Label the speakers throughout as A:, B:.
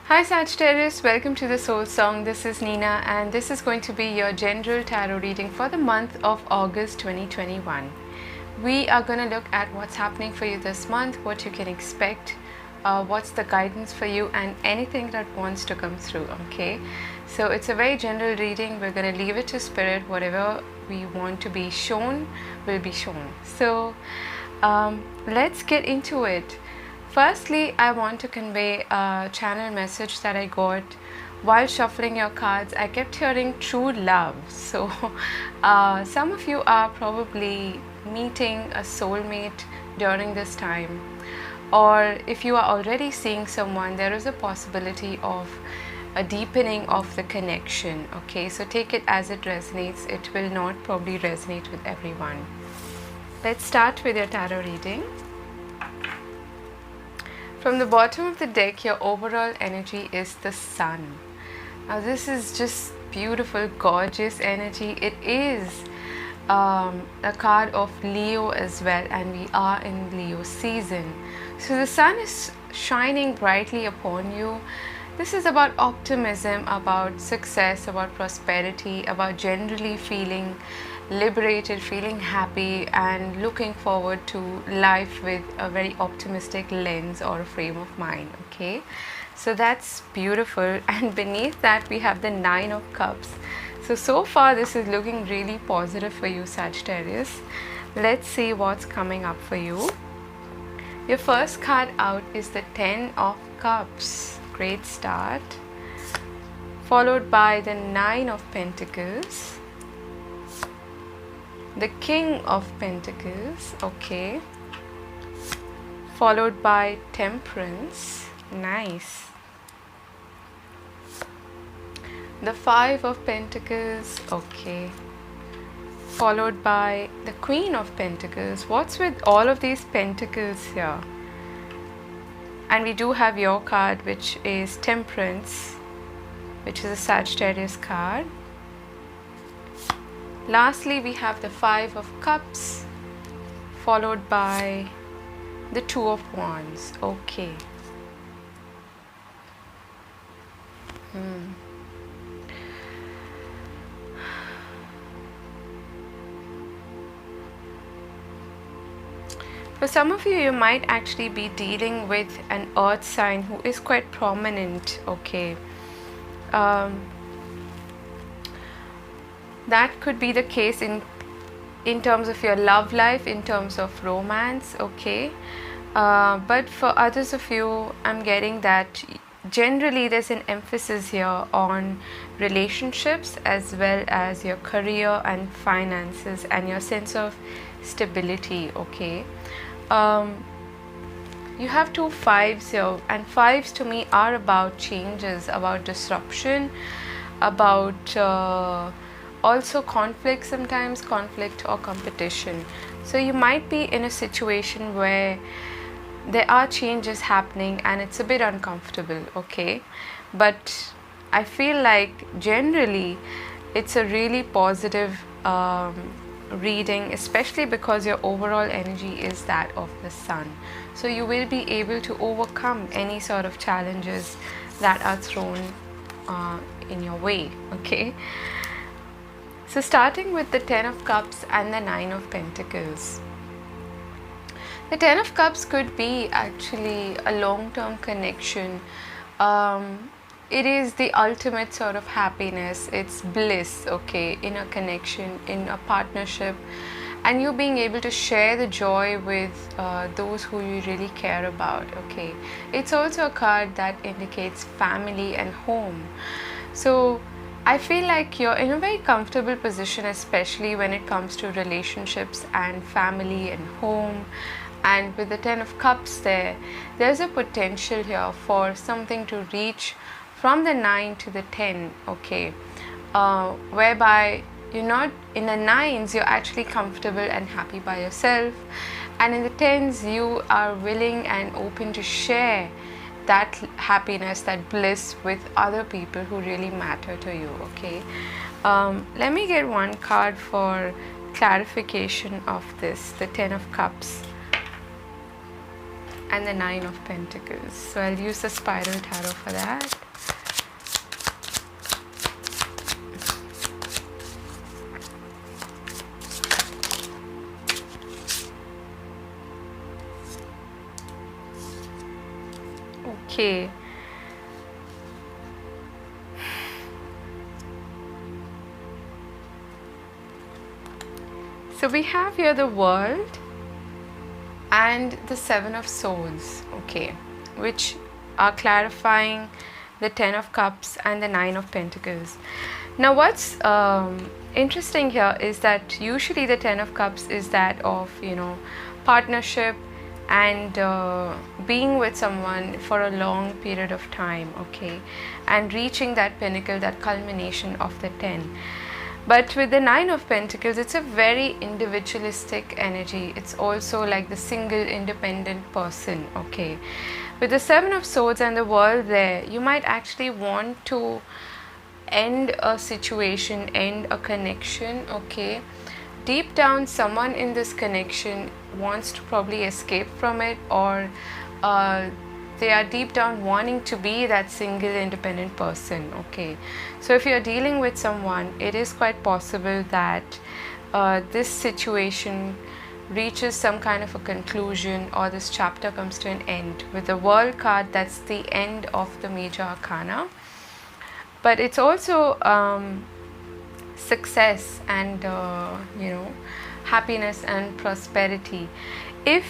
A: Hi Sagittarius, welcome to the Soul Song. This is Nina and this is going to be your general tarot reading for the month of August 2021. We are going to look at what's happening for you this month, what you can expect, what's the guidance for you, and anything that wants to come through, okay? So it's a very general reading. We're going to leave it to spirit. Whatever we want to be shown will be shown. So let's get into it. Firstly, I want to convey a channel message that I got while shuffling your cards. I kept hearing true love. So some of you are probably meeting a soulmate during this time. Or if you are already seeing someone, there is a possibility of a deepening of the connection. Okay, so take it as it resonates. It will not probably resonate with everyone. Let's start with your tarot reading. From the bottom of the deck, your overall energy is the Sun. Now this is just beautiful, gorgeous energy. It is a card of Leo as well, and we are in Leo season. So the Sun is shining brightly upon you. This is about optimism, about success, about prosperity, about generally feeling liberated, feeling happy, and looking forward to life with a very optimistic lens or frame of mind. Okay, so that's beautiful. And beneath that we have the Nine of Cups. So far this is looking really positive for you, Sagittarius. Let's see what's coming up for you. Your first card out is the Ten of Cups. Great start. Followed by the Nine of Pentacles, the King of Pentacles, okay, followed by Temperance, nice, the Five of Pentacles, okay, followed by the Queen of Pentacles. What's with all of these pentacles here? And we do have your card, which is Temperance, which is a Sagittarius card. Lastly, we have the Five of Cups, followed by the Two of Wands. Okay. For some of you, you might actually be dealing with an earth sign who is quite prominent, okay. That could be the case in terms of your love life, in terms of romance, okay. But for others of you, I'm getting that generally there's an emphasis here on relationships as well as your career and finances and your sense of stability, okay. You have two fives here, and fives to me are about changes, about disruption, about also conflict, sometimes conflict or competition. So you might be in a situation where there are changes happening and it's a bit uncomfortable, okay, but I feel like generally it's a really positive reading, especially because your overall energy is that of the Sun. So you will be able to overcome any sort of challenges that are thrown in your way, okay. So starting with the Ten of Cups and the Nine of Pentacles. The Ten of Cups could be actually a long-term connection. It is the ultimate sort of happiness. It's bliss, okay, in a connection, in a partnership, and you being able to share the joy with those who you really care about, okay. It's also a card that indicates family and home. So I feel like you're in a very comfortable position, especially when it comes to relationships and family and home. And with the Ten of Cups there's a potential here for something to reach from the 9 to the 10, okay, whereby you're not in the 9s, you're actually comfortable and happy by yourself, and in the 10s you are willing and open to share that happiness, that bliss with other people who really matter to you, okay. Let me get one card for clarification of this, the Ten of Cups. and the Nine of Pentacles. So I'll use the Spiral Tarot for that. Okay. So we have here the World and the Seven of Swords, okay, which are clarifying the Ten of Cups and the Nine of Pentacles. Now what's interesting here is that usually the Ten of Cups is that of, you know, partnership and being with someone for a long period of time, okay, and reaching that pinnacle, that culmination of the 10. But with the Nine of Pentacles, it's a very individualistic energy. It's also like the single independent person, okay. With the Seven of Swords and the World there, you might actually want to end a situation, end a connection, okay. Deep down, someone in this connection wants to probably escape from it, or they are deep down wanting to be that single independent person, okay. So if you're dealing with someone, it is quite possible that this situation reaches some kind of a conclusion, or this chapter comes to an end. With the World card, that's the end of the major arcana, but it's also success and you know, happiness and prosperity. If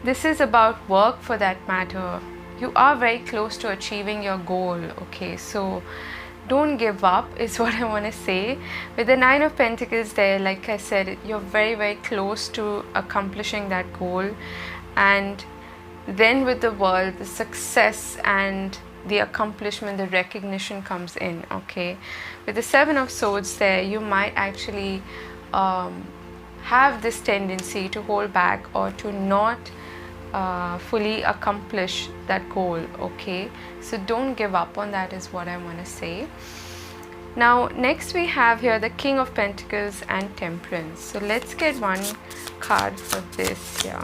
A: this is about work for that matter, you are very close to achieving your goal, okay. So don't give up is what I want to say. With the Nine of Pentacles there, like I said, you're very, very close to accomplishing that goal. And then with the World, the success and the accomplishment, the recognition comes in, okay. With the Seven of Swords there, you might actually have this tendency to hold back or to not fully accomplish that goal, okay. So don't give up on that is what I want to say. Now next we have here the King of Pentacles and Temperance. So let's get one card for this here.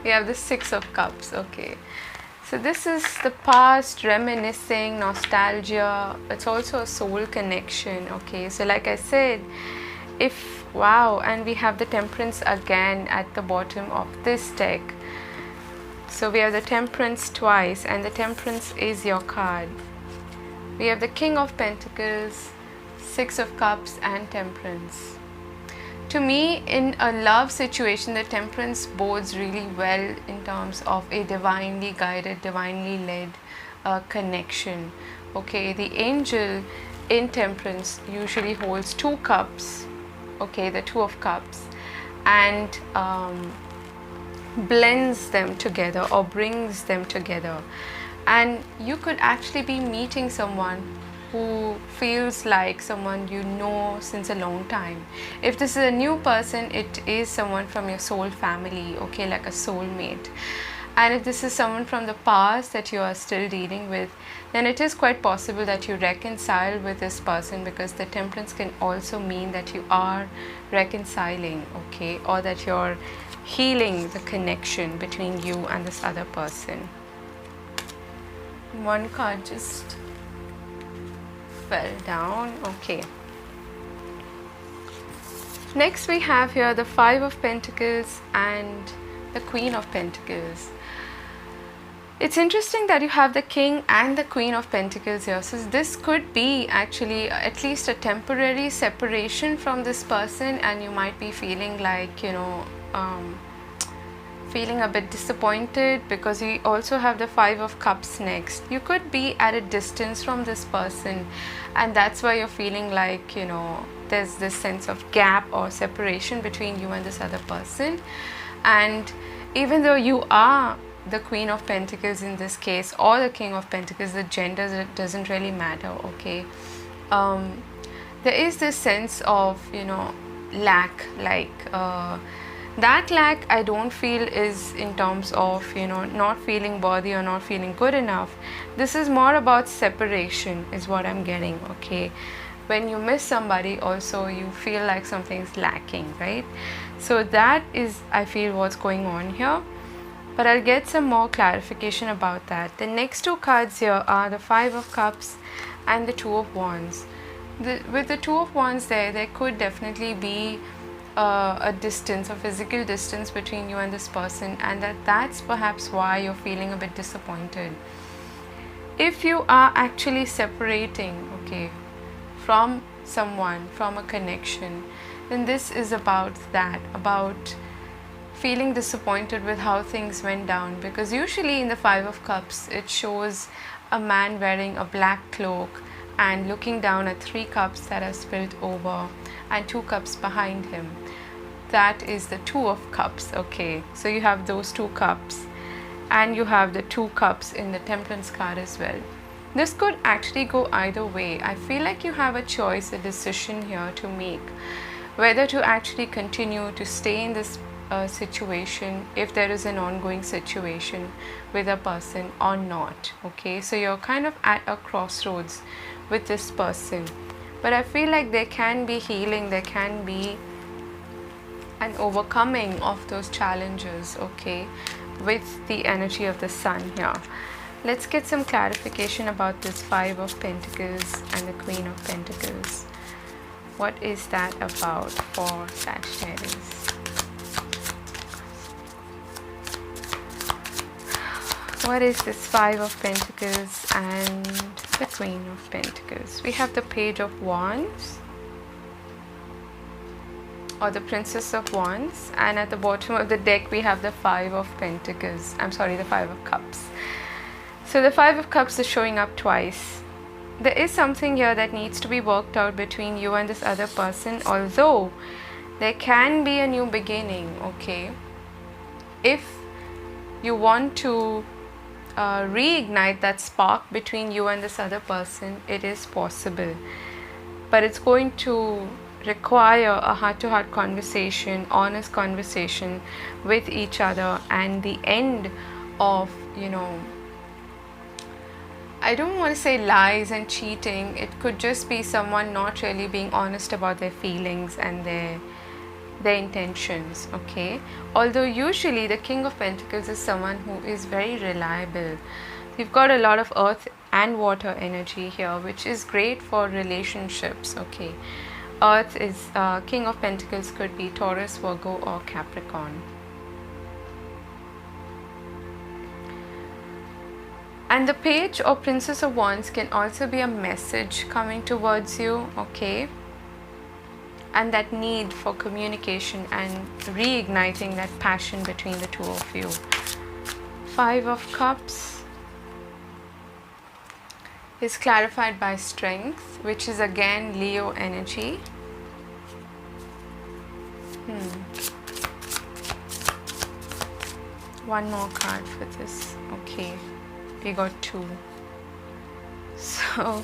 A: We have the Six of Cups, okay. So this is the past, reminiscing, nostalgia. It's also a soul connection, okay. So like I said, if, wow, and we have the Temperance again at the bottom of this deck. So we have the Temperance twice, and the Temperance is your card. We have the King of Pentacles, Six of Cups and Temperance. To me, in a love situation, the Temperance bodes really well in terms of a divinely guided, divinely led connection. Okay, the angel in Temperance usually holds two cups, okay, the Two of Cups, and blends them together or brings them together. And you could actually be meeting someone who feels like someone you know since a long time. If this is a new person, it is someone from your soul family, okay, like a soulmate. And if this is someone from the past that you are still dealing with, then it is quite possible that you reconcile with this person, because the Temperance can also mean that you are reconciling, okay, or that you're healing the connection between you and this other person. One card just fell down, okay. Next we have here the Five of Pentacles and the Queen of Pentacles. It's interesting that you have the King and the Queen of Pentacles here. So this could be actually at least a temporary separation from this person, and you might be feeling like, you know, feeling a bit disappointed, because we also have the Five of Cups next. You could be at a distance from this person, and that's why you're feeling like, you know, there's this sense of gap or separation between you and this other person. And even though you are the Queen of Pentacles in this case, or the King of Pentacles, the gender doesn't really matter, okay. There is this sense of, you know, lack, like that lack I don't feel is in terms of, you know, not feeling worthy or not feeling good enough. This is more about separation is what I'm getting, okay. when you miss somebody also you feel like something's lacking, right? So that is, I feel, what's going on here. But I'll get some more clarification about that. The next two cards here are the Five of Cups and the Two of Wands. With the Two of Wands there could definitely be a distance, a physical distance between you and this person, and that's perhaps why you're feeling a bit disappointed. If you are actually separating, okay, from someone, from a connection, then this is about that, about feeling disappointed with how things went down. Because usually in the Five of Cups it shows a man wearing a black cloak and looking down at 3 cups that are spilled over and 2 cups behind him. That is the Two of Cups, okay? So you have those 2 cups and you have the 2 cups in the Temperance card as well. This could actually go either way. I feel like you have a choice, a decision here to make, whether to actually continue to stay in this situation if there is an ongoing situation with a person or not, okay? So you're kind of at a crossroads with this person, but I feel like there can be healing, there can be an overcoming of those challenges, okay, with the energy of the Sun here. Let's get some clarification about this Five of Pentacles and the Queen of Pentacles. What is that about for Sagittarius? What is this Five of Pentacles and the Queen of Pentacles? We have the Page of Wands, or the Princess of Wands, and at the bottom of the deck we have the Five of Pentacles. I'm sorry, the Five of Cups. So the Five of Cups is showing up twice. There is something here that needs to be worked out between you and this other person, although there can be a new beginning, okay? If you want to reignite that spark between you and this other person, it is possible, but it's going to require a heart-to-heart conversation, honest conversation with each other, and the end of, you know, I don't want to say lies and cheating. It could just be someone not really being honest about their feelings and their intentions, okay? Although usually the King of Pentacles is someone who is very reliable. You've got a lot of earth and water energy here, which is great for relationships, okay? Earth is King of Pentacles could be Taurus, Virgo, or Capricorn. And the Page or Princess of Wands can also be a message coming towards you, okay? And that need for communication and reigniting that passion between the two of you. Five of Cups is clarified by strength, which is again Leo energy. One more card for this. Okay, we got 2. So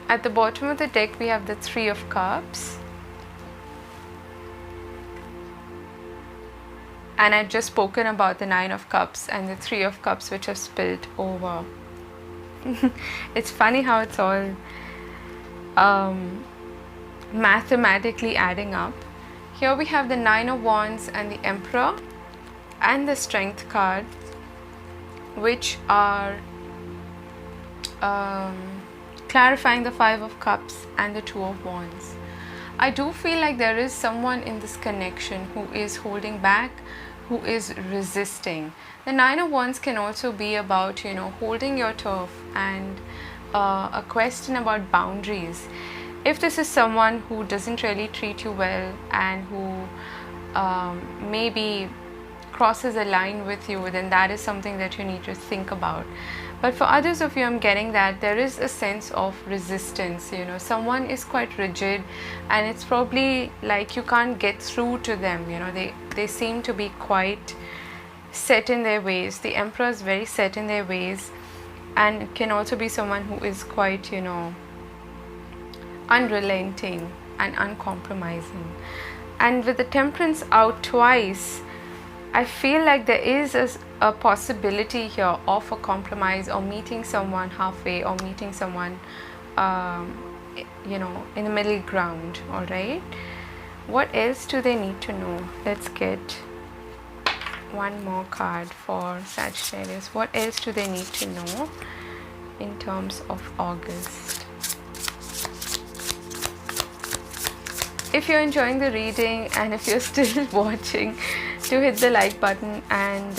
A: at the bottom of the deck we have the 3 of Cups, and I've just spoken about the 9 of Cups and the 3 of Cups, which have spilled over. It's funny how it's all mathematically adding up. Here we have the 9 of Wands and the Emperor and the Strength card, which are clarifying the 5 of Cups and the 2 of Wands. I do feel like there is someone in this connection who is holding back, who is resisting. The 9 of Wands can also be about, you know, holding your turf and a question about boundaries. If this is someone who doesn't really treat you well and who maybe crosses a line with you, then that is something that you need to think about. But for others of you, I'm getting that there is a sense of resistance. You know, someone is quite rigid and it's probably like you can't get through to them. You know, they seem to be quite set in their ways. The Emperor is very set in their ways, and it can also be someone who is quite, you know, unrelenting and uncompromising. And with the Temperance out twice, I feel like there is a possibility here of a compromise, or meeting someone halfway, or meeting someone in the middle ground. All right, what else do they need to know? Let's get one more card for Sagittarius. What else do they need to know in terms of August? If you're enjoying the reading, and if you're still watching, do hit the like button and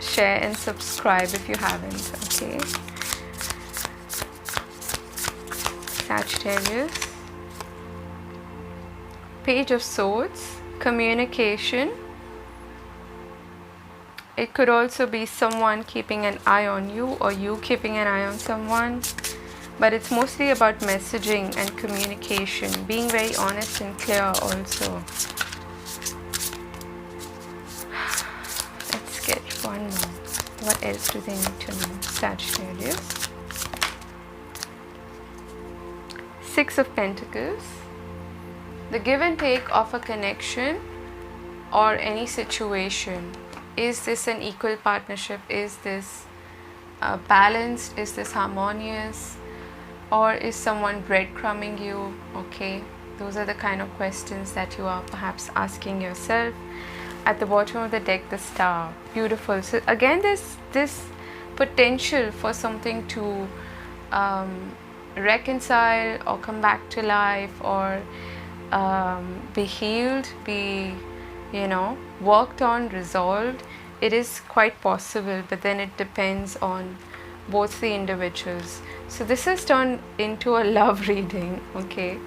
A: share and subscribe if you haven't. Okay, Sagittarius, Page of Swords, communication. It could also be someone keeping an eye on you, or you keeping an eye on someone, but it's mostly about messaging and communication, being very honest and clear also. Let's get one more. What else do they need to know? Sagittarius, Six of Pentacles, the give and take of a connection or any situation. Is this an equal partnership? Is this balanced? Is this harmonious? Or is someone breadcrumbing you? Okay, those are the kind of questions that you are perhaps asking yourself. At the bottom of the deck, the Star. Beautiful. So again, there's this potential for something to reconcile or come back to life, or be healed, be worked on, resolved. It is quite possible, but then it depends on both the individuals. So this has turned into a love reading. Okay,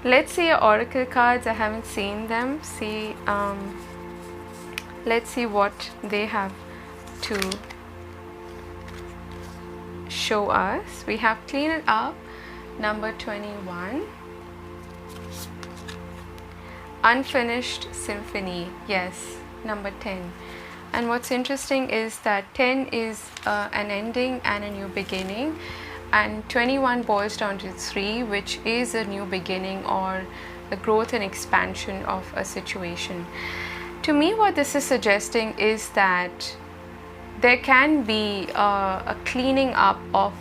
A: let's see your oracle cards. I haven't seen them. Let's see what they have to show us. We have Clean It Up, number 21. Unfinished Symphony, yes, number 10. And what's interesting is that 10 is an ending and a new beginning, and 21 boils down to 3, which is a new beginning or the growth and expansion of a situation. To me, what this is suggesting is that there can be a cleaning up of,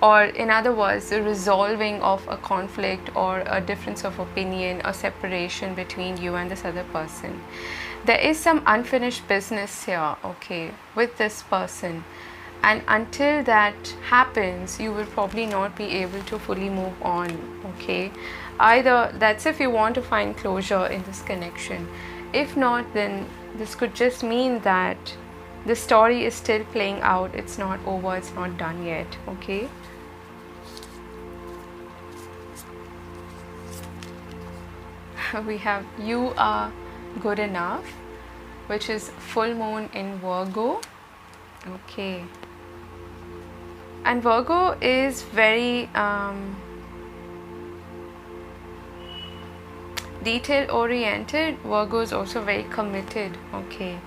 A: or in other words, the resolving of a conflict or a difference of opinion or separation between you and this other person. There is some unfinished business here, okay, with this person. And until that happens, you will probably not be able to fully move on, okay. Either that's if you want to find closure in this connection. If not, then this could just mean that the story is still playing out. It's not over, it's not done yet, okay. We have You Are Good Enough, which is full moon in Virgo. Okay, and Virgo is very detail oriented. Virgo is also very committed. Okay,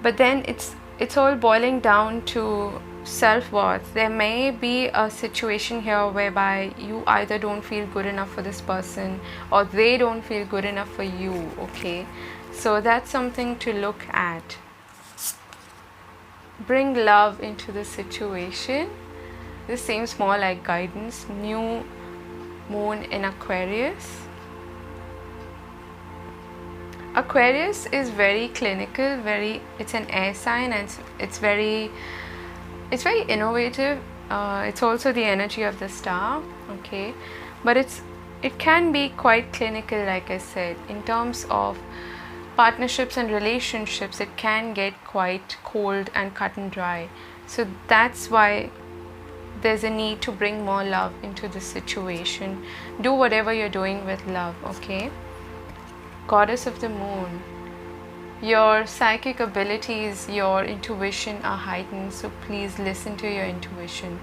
A: but then it's all boiling down to self-worth. There may be a situation here whereby you either don't feel good enough for this person, or they don't feel good enough for you. Okay, so that's something to look at. Bring love into the situation. This seems more like guidance. New moon in Aquarius. Aquarius is very clinical, it's an air sign, and it's very innovative. It's also the energy of the Star, okay, but it can be quite clinical, like I said. In terms of partnerships and relationships, it can get quite cold and cut and dry. So that's why there's a need to bring more love into the situation. Do whatever you're doing with love, okay. Goddess of the Moon. Your psychic abilities, your intuition are heightened, so please listen to your intuition.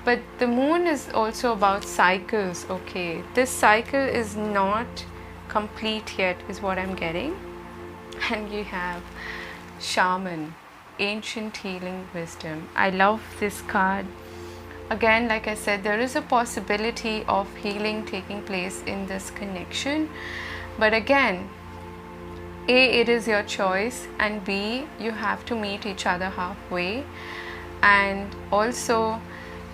A: But the moon is also about cycles, okay. This cycle is not complete yet, is what I'm getting. And you have Shaman, Ancient Healing Wisdom. I love this card. Again, like I said, there is a possibility of healing taking place in this connection. But again, A, it is your choice, and B, you have to meet each other halfway. And also,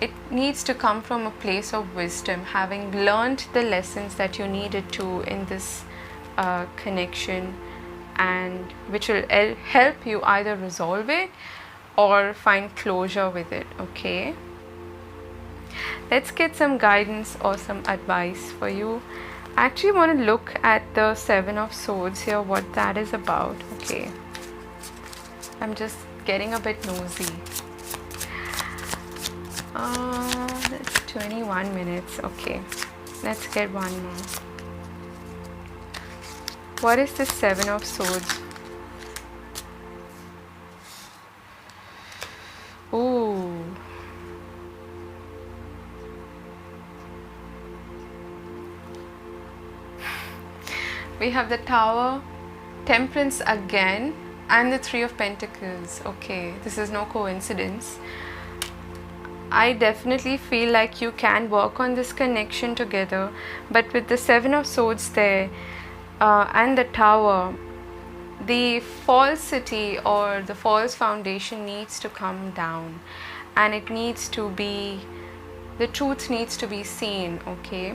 A: it needs to come from a place of wisdom, having learned the lessons that you needed to in this connection, and which will help you either resolve it or find closure with it. Okay, let's get some guidance or some advice for you. I actually want to look at the Seven of Swords here, what that is about. Okay, I'm just getting a bit nosy. That's 21 minutes. Okay, let's get one more. What is the Seven of Swords? Ooh. We have the Tower, Temperance again, and the Three of Pentacles. Okay, this is no coincidence. I definitely feel like you can work on this connection together, but with the Seven of Swords there and the Tower, the falsity or the false foundation needs to come down, and it needs to be, the truth needs to be seen. Okay,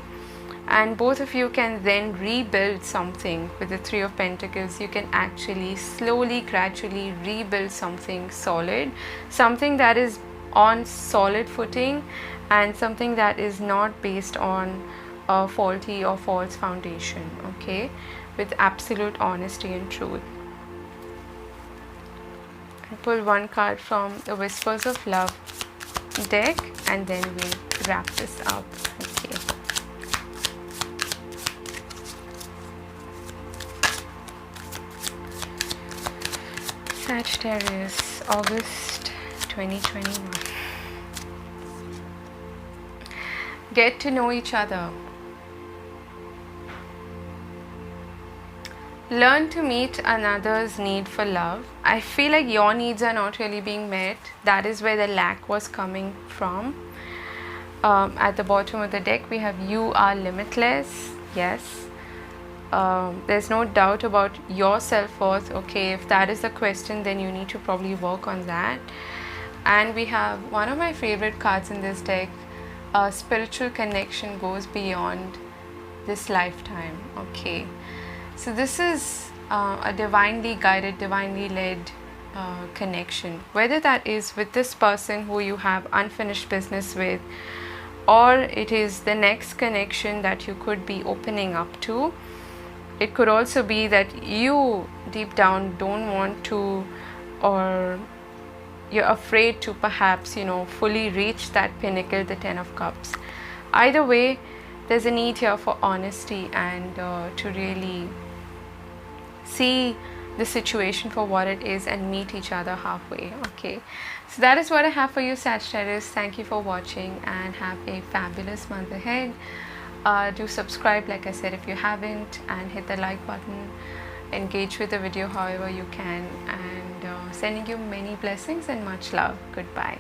A: and both of you can then rebuild something. With the Three of Pentacles, you can actually slowly, gradually rebuild something solid, something that is on solid footing, and something that is not based on a faulty or false foundation. Okay, with absolute honesty and truth. I'll pull one card from the Whispers of Love deck, and then we wrap this up. Okay. Sagittarius, August 2021. Get to know each other. Learn to meet another's need for love. I feel like your needs are not really being met. That is where the lack was coming from. At the bottom of the deck, we have you are limitless. Yes. There's no doubt about your self-worth. Okay, if that is the question, then you need to probably work on that. And we have one of my favorite cards in this deck. Spiritual connection goes beyond this lifetime. Okay, so this is a divinely guided, divinely led connection, whether that is with this person who you have unfinished business with, or it is the next connection that you could be opening up to. It could also be that you deep down don't want to, or you're afraid to perhaps, fully reach that pinnacle, the Ten of Cups. Either way, there's a need here for honesty and to really see the situation for what it is and meet each other halfway. Okay, so that is what I have for you, Sagittarius. Thank you for watching and have a fabulous month ahead. Do subscribe, like I said, if you haven't, and hit the like button. Engage with the video however you can, and sending you many blessings and much love. Goodbye.